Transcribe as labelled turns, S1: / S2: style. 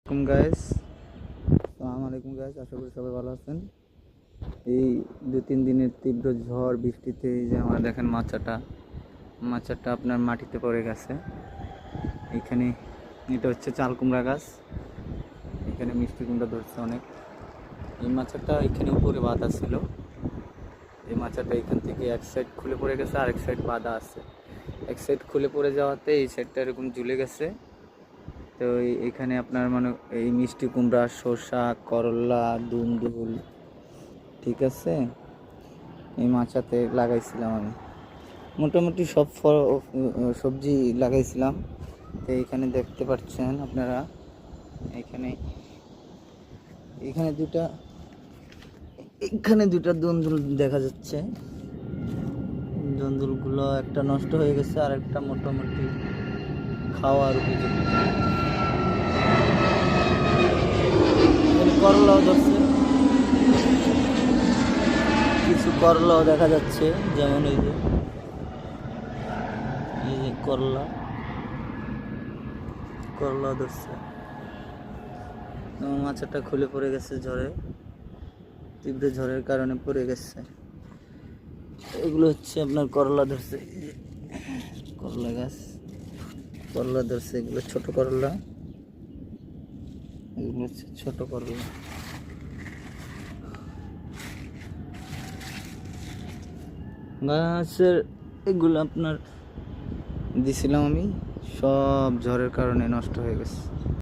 S1: Guys, আসসালামু আলাইকুম guys, আশা করি সবাই ভালো আছেন। এই 2-3 দিনের তীব্র ঝড় বৃষ্টিতে এই যে আমার দেখেন মাচাটা আপনার মাটিতে পড়ে গেছে। এখানে এটা হচ্ছে চাল কুমড়া গাছ, এখানে মিষ্টি কুমড়া ধরছে অনেক। এই মাচাটা এখানে উপরে বাঁধা ছিল, এই মাচাটা এখান থেকে এক সাইড খুলে পড়ে গেছে, আর এক সাইড বাঁধা আছে। এক সাইড খুলে পড়ে যাওয়াতে এই সাইডটা এরকম ঝুলে গেছে। তো এখানে আপনার মানে এই মিষ্টি কুমড়া, শসা, করলা, দুন্দুল, ঠিক আছে, এই মাচাতে লাগাইছিলাম আমি। মোটামুটি সব সবজি লাগাইছিলাম। তো এখানে দেখতে পাচ্ছেন আপনারা, এখানে এখানে দুটা দুন্দুল দেখা যাচ্ছে। দুন্দুলগুলো একটা নষ্ট হয়ে গেছে, আর একটা মোটামুটি খাওয়ার উপযোগী। করলাও ধরছে, কিছু করলাও দেখা যাচ্ছে, যেমন এই যে করলা ধরছে। মাচাটা খুলে পড়ে গেছে তীব্র ঝড়ের কারণে পড়ে গেছে। এগুলো হচ্ছে আপনার করলা ধরছে, করলা গাছ, করলা ধরছে। এগুলো ছোট করলা, এগুলো হচ্ছে ছোট করলা। গাছের এগুলো আপনার দিছিলাম আমি, সব ঝড়ের কারণে নষ্ট হয়ে গেছে।